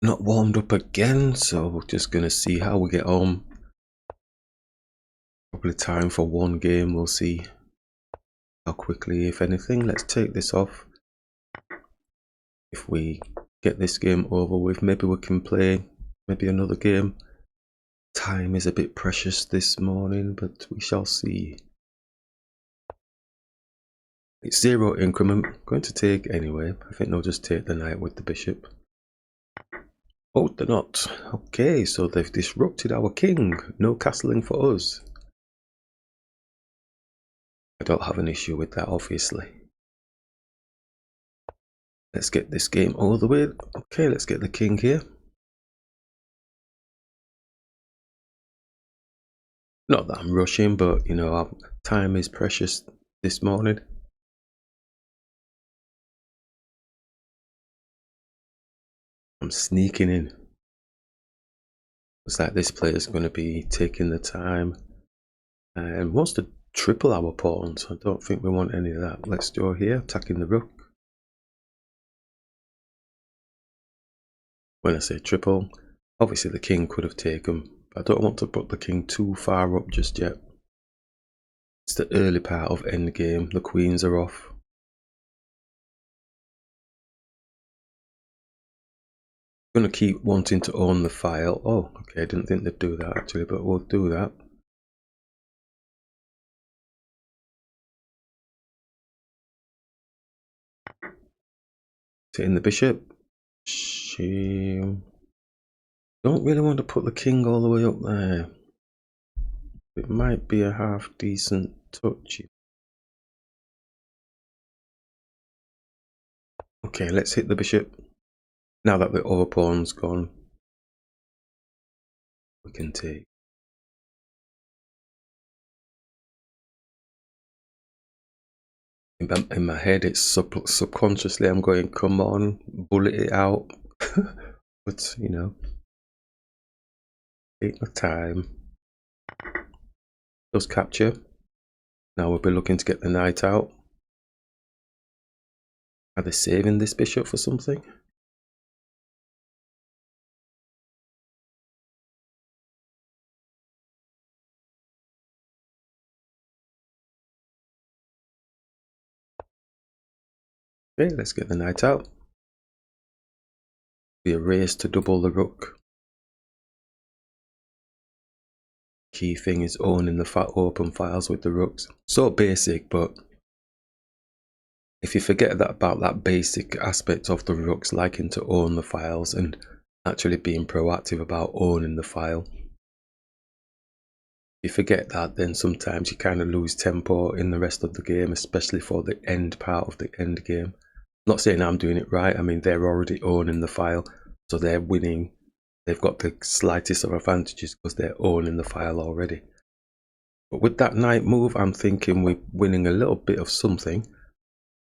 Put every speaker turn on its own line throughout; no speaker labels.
Not warmed up again, so we're just gonna see how we get on. Probably time for one game. We'll see how quickly, if anything. Let's take this off. If we get this game over with, maybe we can play maybe another game. Time is a bit precious this morning, but we shall see. It's 0 increment. Going to take anyway. I think they'll just take the knight with the bishop. Oh, they're not. Okay, so they've disrupted our king. No castling for us. I don't have an issue with that, obviously. Let's get this game all the way. Okay, let's get the king here. Not that I'm rushing, but you know, our time is precious this morning. I'm sneaking in. Looks like this player is going to be taking the time and wants to triple our pawns. I don't think we want any of that. Let's go here, attacking the rook. When I say triple, obviously the king could have taken. I don't want to put the king too far up just yet. It's the early part of endgame. The queens are off. I'm going to keep wanting to own the file. Oh, okay, I didn't think they'd do that actually, but we'll do that. Hitting the bishop. She don't really want to put the king all the way up there. It might be a half decent touch. Okay, let's hit the bishop. Now that the other pawn's gone, we can take. In my head, it's subconsciously I'm going, come on, bullet it out. But, you know, take my time. Just capture. Now we'll be looking to get the knight out. Are they saving this bishop for something? Okay, let's get the knight out. Be a race to double the rook. Key thing is owning the open files with the rooks. So basic, but if you forget that about that basic aspect of the rooks liking to own the files and actually being proactive about owning the file, if you forget that, then sometimes you kind of lose tempo in the rest of the game, especially for the end part of the end game. Not saying I'm doing it right. I mean, they're already owning the file, so they're winning. They've got the slightest of advantages because they're owning the file already. But with that knight move, I'm thinking we're winning a little bit of something.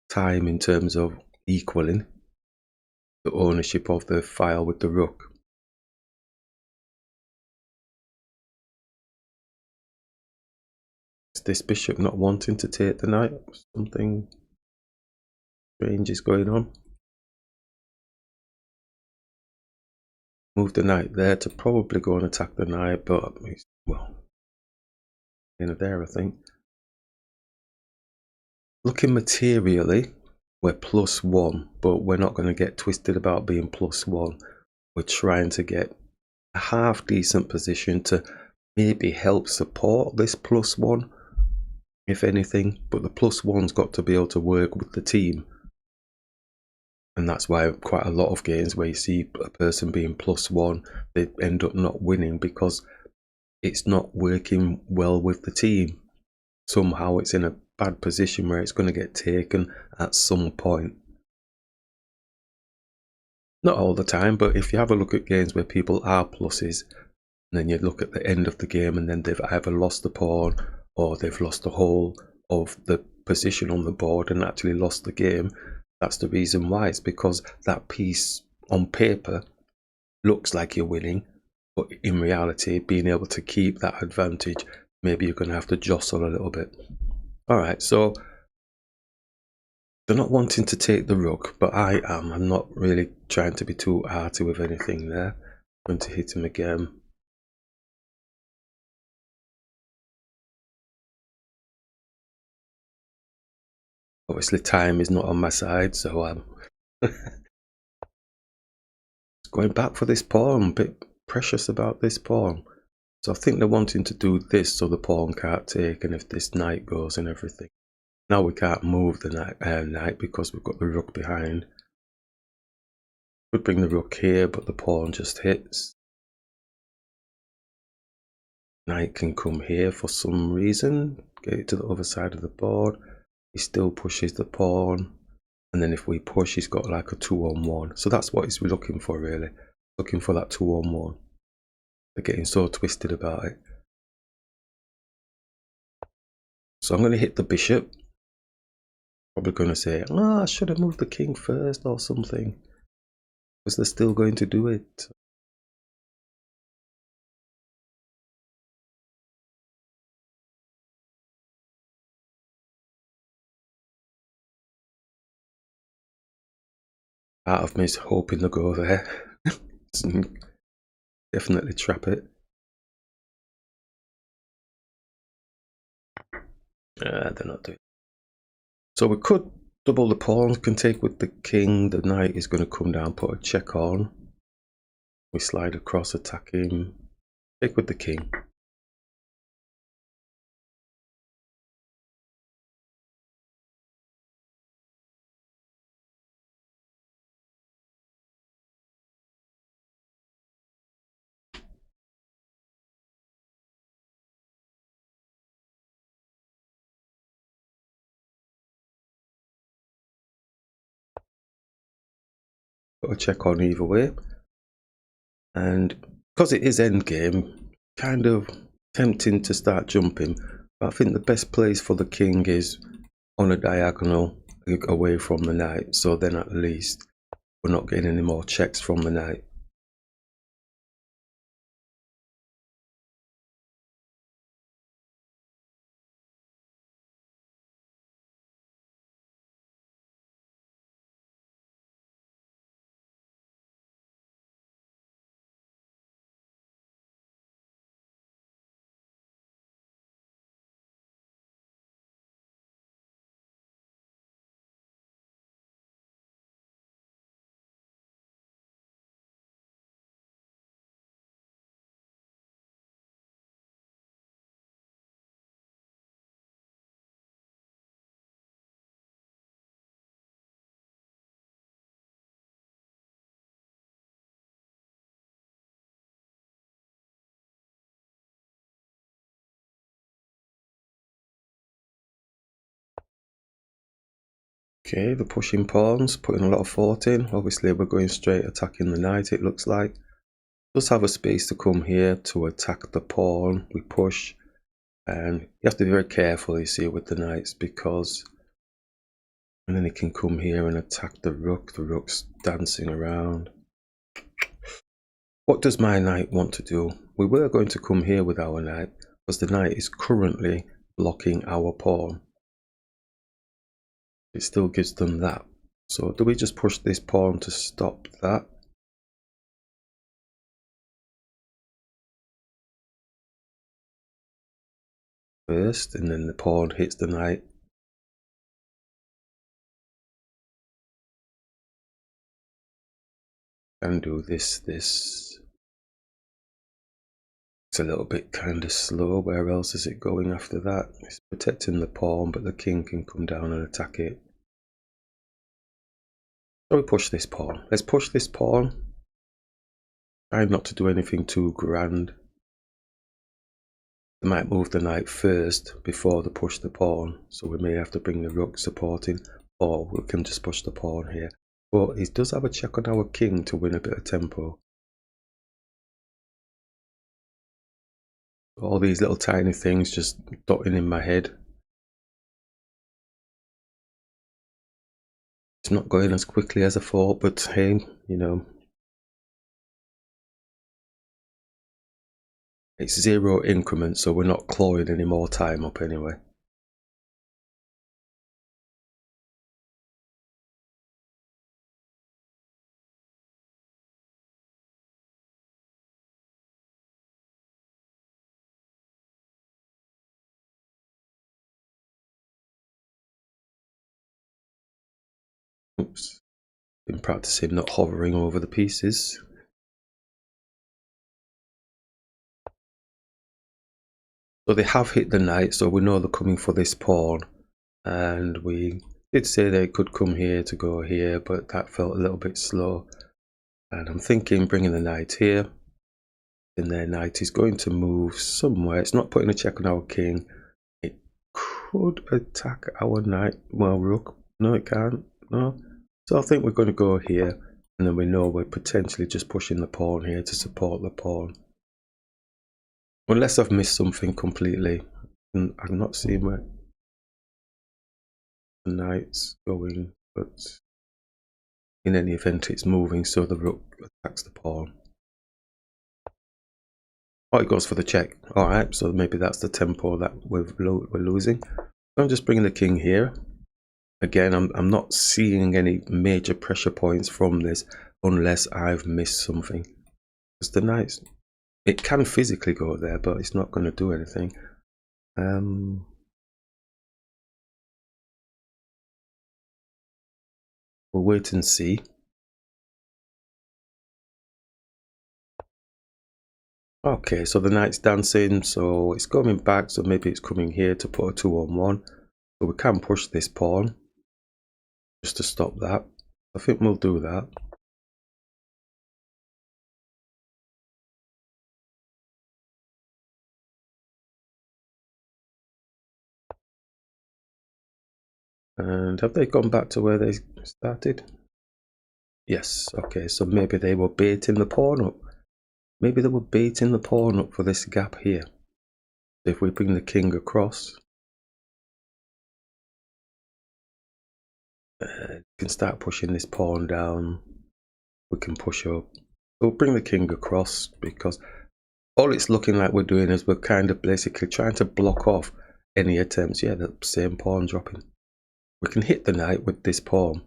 Time in terms of equaling the ownership of the file with the rook. Is this bishop not wanting to take the knight? Something strange is going on. Move the knight there to probably go and attack the knight, but well, in there, I think. Looking materially, we're +1, but we're not going to get twisted about being +1. We're trying to get a half decent position to maybe help support this +1, if anything, but the +1's got to be able to work with the team. And that's why quite a lot of games where you see a person being +1, they end up not winning because it's not working well with the team. Somehow it's in a bad position where it's going to get taken at some point. Not all the time, but if you have a look at games where people are pluses, and then you look at the end of the game and then they've either lost the pawn or they've lost the whole of the position on the board and actually lost the game, that's the reason why. It's because that piece on paper looks like you're winning, but in reality, being able to keep that advantage, maybe you're going to have to jostle a little bit. All right, so They're not wanting to take the rook, but I am. I'm not really trying to be too arty with anything there. I'm going to hit him again. Obviously time is not on my side, so I'm going back for this pawn. A bit precious about this pawn. So I think they're wanting to do this so the pawn can't take, and if this knight goes and everything. Now we can't move the knight because we've got the rook behind. Could bring the rook here, but the pawn just hits. Knight can come here for some reason, get it to the other side of the board. He still pushes the pawn, and then if we push, he's got like a 2-on-1. So that's what he's looking for, really. Looking for that 2-on-1. They're getting so twisted about it. So I'm going to hit the bishop. Probably going to say, oh, I should have moved the king first or something. Because they're still going to do it. Part of me is hoping to go there. Definitely trap it. They're not doing it. So we could double the pawns, can take with the king. The knight is going to come down, put a check on. We slide across, attack him. Take with the king. Put a check on either way. And because it is endgame, kind of tempting to start jumping. But I think the best place for the king is on a diagonal away from the knight. So then at least we're not getting any more checks from the knight. Okay, the pushing pawns, putting a lot of thought in. Obviously we're going straight attacking the knight, it looks like. Does have a space to come here to attack the pawn. We push, and you have to be very careful, you see, with the knights, because and then he can come here and attack the rook. The rook's dancing around. What does my knight want to do? We were going to come here with our knight, because the knight is currently blocking our pawn. It still gives them that. So do we just push this pawn to stop that? First, and then the pawn hits the knight. And do this. It's a little bit kind of slow. Where else is it going after that? It's protecting the pawn, but the king can come down and attack it. So we push this pawn. Let's push this pawn. Try not to do anything too grand. They might move the knight first before they push the pawn, so we may have to bring the rook supporting, or we can just push the pawn here. But he does have a check on our king to win a bit of tempo. All these little tiny things just dotting in my head. It's not going as quickly as I thought, but hey, you know, it's 0 increments, so we're not clawing any more time up anyway. Oops. Been practicing not hovering over the pieces. So they have hit the knight, so we know they're coming for this pawn. And we did say they could come here to go here, but that felt a little bit slow. And I'm thinking bringing the knight here. Then their knight is going to move somewhere. It's not putting a check on our king. It could attack our knight. Well, rook. No, it can't. No. So I think we're going to go here. And then we know we're potentially just pushing the pawn here to support the pawn. Unless I've missed something completely. And I'm not seeing where the knight's going. But in any event, it's moving, so the rook attacks the pawn. Oh, it goes for the check. Alright, so maybe that's the tempo that we're losing. So I'm just bringing the king here. Again, I'm not seeing any major pressure points from this unless I've missed something. Because the knight, it can physically go there, but it's not going to do anything. We'll wait and see. Okay, so the knight's dancing, so it's coming back, so maybe it's coming here to put a 2-on-1. So we can push this pawn just to stop that. I think we'll do that. And have they gone back to where they started? Yes, okay, so maybe they were baiting the pawn up. Maybe they were baiting the pawn up for this gap here. If we bring the king across, we can start pushing this pawn down. We can push up. We'll bring the king across because all it's looking like we're doing is we're kind of basically trying to block off any attempts. Yeah, the same pawn dropping. We can hit the knight with this pawn.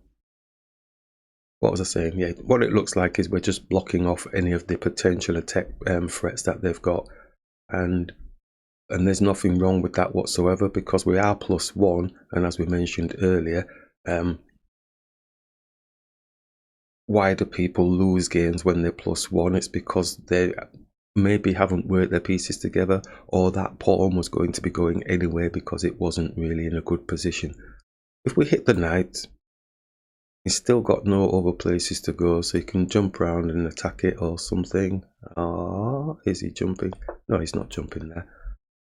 What was I saying? Yeah, what it looks like is we're just blocking off any of the potential attack threats that they've got. And there's nothing wrong with that whatsoever because we are +1. And as we mentioned earlier, why do people lose games when they're +1? It's because they maybe haven't worked their pieces together, or that pawn was going to be going anyway because it wasn't really in a good position. If we hit the knight, he's still got no other places to go, so he can jump around and attack it or something. Ah, is he jumping? No, he's not jumping there.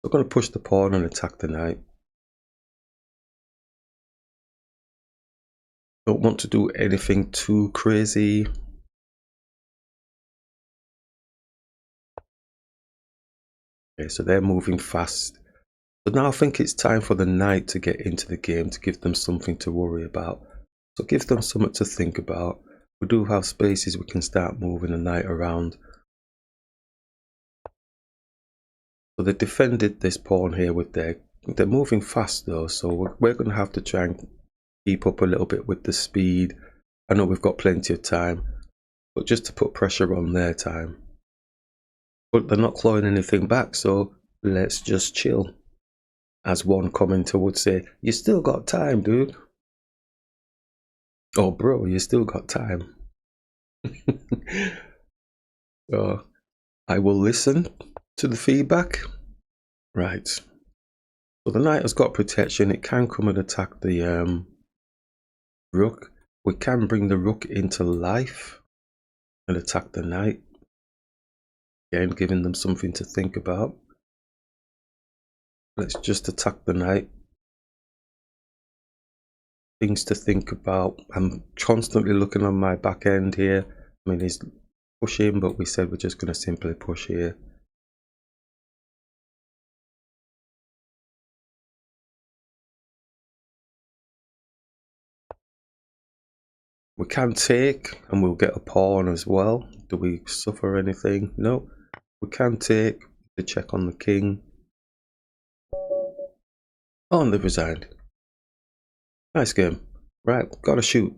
We're going to push the pawn and attack the knight. Don't want to do anything too crazy. Okay, so they're moving fast. So now I think it's time for the knight to get into the game to give them something to worry about. So give them something to think about. We do have spaces we can start moving the knight around. So they defended this pawn here with they're moving fast though, so we're going to have to try and keep up a little bit with the speed. I know we've got plenty of time, but just to put pressure on their time. But they're not clawing anything back, so let's just chill. As one commenter would say, you still got time, dude. Oh, bro, you still got time. So I will listen to the feedback. Right. So the knight has got protection. It can come and attack the rook. We can bring the rook into life and attack the knight. Again, giving them something to think about. Let's just attack the knight. Things to think about. I'm constantly looking on my back end here. I mean, he's pushing, but we said we're just going to simply push here. We can take and we'll get a pawn as well. Do we suffer anything? No. We can take the check on the king. Oh, and they've resigned. Nice game. Right, gotta shoot.